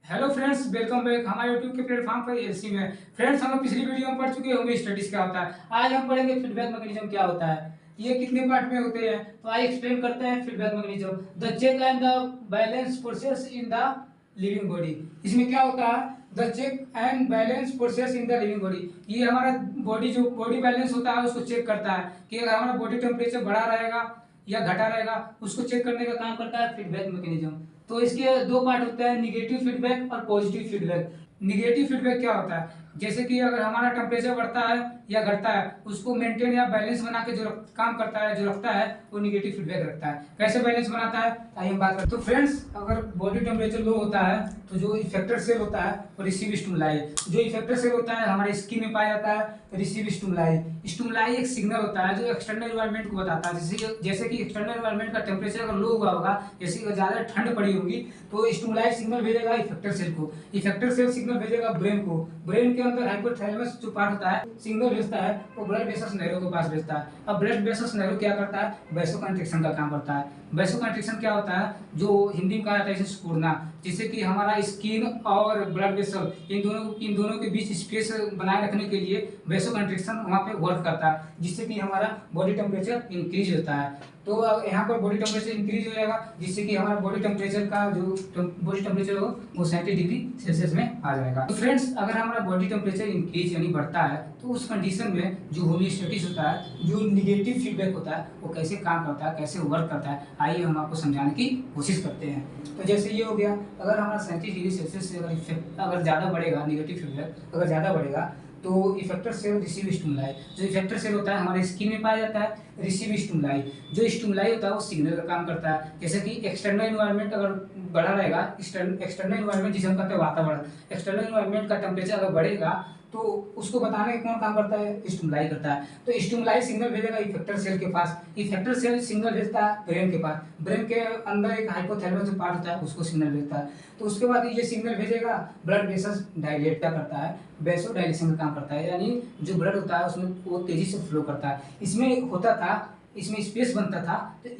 Hello friends, welcome back हमारे YouTube के platform पर एलसी में। फ्रेंड्स, हम लोग पिछली वीडियो में पढ़ चुके हैं होमी स्टडीज क्या होता है। आज हम पढ़ेंगे फीडबैक मैकेनिज्म क्या होता है। ये कितने पार्ट में होते हैं, तो आइए एक्सप्लेन करते हैं feedback mechanism. The check and the balance process in the living body. इसमें क्या होता है, the check and balance process in the living body. ये हमारा बॉडी जो बॉडी बैलेंस होता है उसको चेक करता है कि अगर हमारा बॉडी टेम्परेचर बढ़ा रहेगा या घटा रहेगा, उसको चेक करने का काम करता है फीडबैक मैकेनिज्म। तो इसके दो पार्ट होते हैं, निगेटिव फीडबैक और पॉजिटिव फीडबैक। निगेटिव फीडबैक क्या होता है, जैसे कि अगर हमारा टेम्परेचर बढ़ता है या घटता है, उसको मेंटेन या बैलेंस बना के जो काम करता है, जो रखता है, वो निगेटिव फीडबैक रखता है। कैसे बैलेंस बनाता है, आइए हम बात करते हैं। तो फ्रेंड्स, अगर बॉडी टेम्परेचर लो होता है तो जो इफेक्टर सेल होता है वो रिसीव स्टिमुलाई। जो इफेक्टर सेल होता है हमारे स्किन में पाया जाता है रिसीव स्टिमुलाई। स्टिमुलाई एक सिग्नल होता है जो एक्सटर्नल एनवायरनमेंट को बताता है। जैसे कि एक्सटर्नल एनवायरनमेंट का टेम्परेचर अगर लो हुआ होगा, जैसे कि ज्यादा ठंड पड़ी होगी, तो स्टिमुलाई सिग्नल भेजेगा इफेक्टर सेल को। इफेक्टर सेल सिग्नल भेजेगा ब्रेन को। ब्रेन के अंदर हाइपोथैलेमस जो पार्ट होता है सिग्नल भेजता है, वो ब्लड वेसल्स नैरो के पास भेजता है। अब ब्लड वेसल्स नैरो क्या करता है, वैसोकंस्ट्रिक्शन का काम करता है। वैसोकंस्ट्रिक्शन क्या होता है, जो हिंदी में कहा जाता है इसे सिकुड़ना, जिससे कि हमारा स्किन और ब्लड वेसल इन दोनों के बीच स्पेस बनाए रखने के लिए वैसोकंस्ट्रिक्शन वहाँ पे वर्क करता है, जिससे कि हमारा बॉडी टेम्परेचर इंक्रीज होता है। तो अब यहाँ पर बॉडी टेम्परेचर इंक्रीज हो जाएगा, जिससे कि हमारा बॉडी टेम्परेचर का जो बॉडी टेम्परेचर हो वो 37 डिग्री सेल्सियस में आ जाएगा। तो फ्रेंड्स, अगर हमारा बॉडी टेम्परेचर इंक्रीज यानी बढ़ता है, तो उस कंडीशन में जो होमियोस्टेटिस होता है, जो निगेटिव फीडबैक होता है, वो कैसे काम करता है, कैसे वर्क करता है, आइए हम आपको समझाने की कोशिश करते हैं। तो जैसे ये हो गया, अगर हमारा 37 डिग्री सेल्सियस से अगर ज़्यादा बढ़ेगा, निगेटिव फीडबैक अगर ज़्यादा बढ़ेगा, तो इफेक्टर सेल रिसीव स्टिमुलाई। जो इफेक्टर सेल होता है हमारे स्किन में पाया जाता है रिसीव स्टिमुलाई। जो स्टिमुलाई होता है वो सिग्नल का काम करता है। जैसे कि एक्सटर्नल एनवायरनमेंट अगर बढ़ा रहेगा, एक्सटर्नल एनवायरनमेंट जिसे हम कहते हैं वातावरण, एक्सटर्नल एनवायरनमेंट का टेम्परेचर अगर बढ़ेगा, तो उसको बताने का कौन काम करता है, स्टिमुलाई करता है। तो स्टिमुलाई सिग्नल भेजेगा इफेक्टर सेल के पास, इफेक्टर सेल सिग्नल भेजता है ब्रेन के पास, ब्रेन के अंदर एक हाइपोथैलेमस जो पार्ट होता है उसको सिग्नल भेजता है। तो उसके बाद ये सिग्नल भेजेगा, ब्लड वेसल्स डायलेट क्या करता है, वैसो डायलेशन का काम करता है, यानी जो ब्लड होता है उसमें वो तेजी से फ्लो करता है। इसमें होता था, इसमें स्पेस बनता था, तो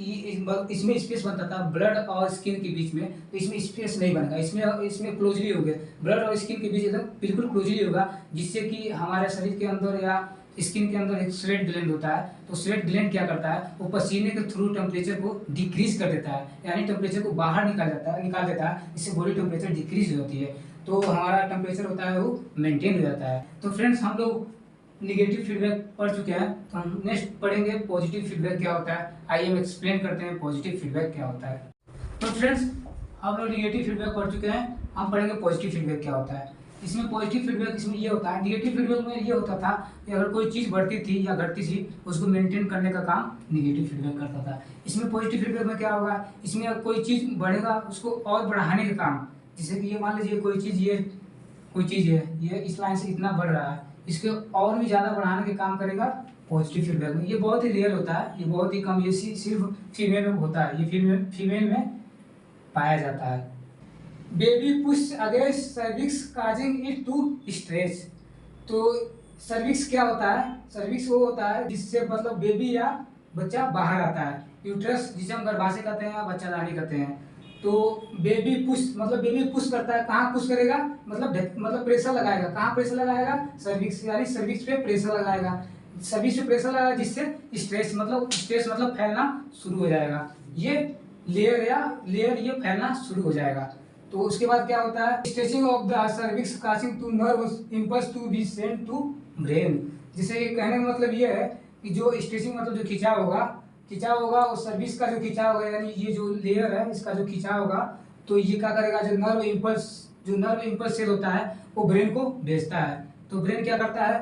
इसमें स्पेस बनता था ब्लड और स्किन के बीच में, तो इसमें स्पेस नहीं बनेगा, इसमें क्लोजली हो गया, ब्लड और स्किन के बीच एकदम बिल्कुल क्लोजली होगा, जिससे कि हमारे शरीर के अंदर या स्किन के अंदर एक स्वेट ग्लैंड होता है। तो स्वेट ग्लैंड क्या करता है, वो पसीने के थ्रू टेम्परेचर को डिक्रीज कर देता है, यानी टेम्परेचर को बाहर निकाल देता है, इससे बॉडी टेम्परेचर डिक्रीज हो जाती है, तो हमारा टेम्परेचर होता है वो मेंटेन हो जाता है। तो फ्रेंड्स, हम लोग निगेटिव फीडबैक पढ़ चुके हैं, तो हम नेक्स्ट पढ़ेंगे पॉजिटिव फीडबैक क्या होता है। आइए हम एक्सप्लेन करते हैं पॉजिटिव फीडबैक क्या होता है। तो फ्रेंड्स, हम लोग निगेटिव फीडबैक पढ़ चुके हैं, हम पढ़ेंगे पॉजिटिव फीडबैक क्या होता है। इसमें पॉजिटिव फीडबैक इसमें ये होता है, निगेटिव फीडबैक में ये होता था कि अगर कोई चीज़ बढ़ती थी या घटती थी, उसको मेंटेन करने का काम निगेटिव फीडबैक करता था। इसमें पॉजिटिव फीडबैक में क्या होगा, इसमें कोई चीज़ बढ़ेगा उसको और बढ़ाने का काम, जैसे कि ये मान लीजिए कोई चीज़ है, ये इस लाइन से इतना बढ़ रहा है, इसके और भी ज़्यादा बढ़ाने के काम करेगा पॉजिटिव फीडबैक में। ये बहुत ही रियल होता है, ये बहुत ही कम, ये सिर्फ फीमेल में होता है, ये फीमेल में पाया जाता है। Baby push against cervix causing it to stretch. तो सर्विक्स क्या होता है, सर्विक्स वो होता है जिससे मतलब बेबी या बच्चा बाहर आता है। यूट्रस जिसे हम गर्भाशय कहते हैं या बच्चादानी कहते हैं। तो बेबी पुश मतलब बेबी पुश करता है, कहाँ पुश करेगा, मतलब प्रेशर लगाएगा, कहाँ प्रेशर लगाएगा, सर्विक्स, यानी सर्विक्स पे प्रेशर लगाएगा, सर्विक्स पे प्रेशर लगाएगा, जिससे स्ट्रेस मतलब फैलना शुरू हो जाएगा, ये लेयर ये फैलना शुरू हो जाएगा। तो उसके बाद क्या होता है, stretching of the cervix causing to nerve impulse to be send to brain. जिसे कहने का मतलब ये है कि जो स्ट्रेचिंग मतलब जो खिंचाव होगा और सर्विक्स का जो खिंचाव होगा, यानी ये जो लेयर है इसका जो खिंचाव होगा, तो ये क्या करेगा, जो नर्व इंपल्स सेल होता है वो ब्रेन को भेजता है। तो ब्रेन क्या करता है,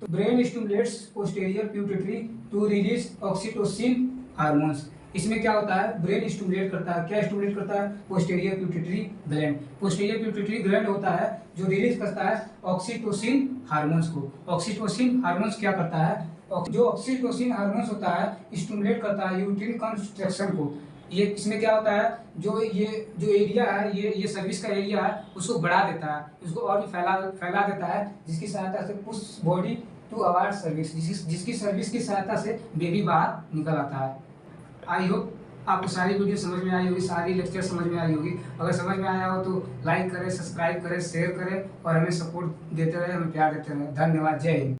तो brain stimulates posterior pituitary to release oxytocin hormones. इसमें क्या होता है, ब्रेन स्टिमुलेट करता है, क्या स्टिमुलेट करता है, posterior pituitary gland. Posterior pituitary gland होता है जो रिलीज करता है ऑक्सीटोसिन हार्मोन्स को। ऑक्सीटोसिन हार्मोन्स क्या करता है, जो ऑक्सीटोसिन हार्मोन्स होता है स्टिमुलेट करता है यूट्रिन कंस्ट्रक्शन को। ये इसमें क्या होता है, जो एरिया है, ये सर्विस का एरिया है, उसको बढ़ा देता है, उसको और भी फैला देता है, जिसकी सहायता से push body to avoid service, जिसकी सर्विस की सहायता से बेबी बाहर निकल आता है। आई होप आपको सारी वीडियो समझ में आई होगी, सारी लेक्चर समझ में आई होगी। अगर समझ में आया हो तो लाइक करें, सब्सक्राइब करें, शेयर करें और हमें सपोर्ट देते रहे, हमें प्यार देते रहे। धन्यवाद। जय हिंद।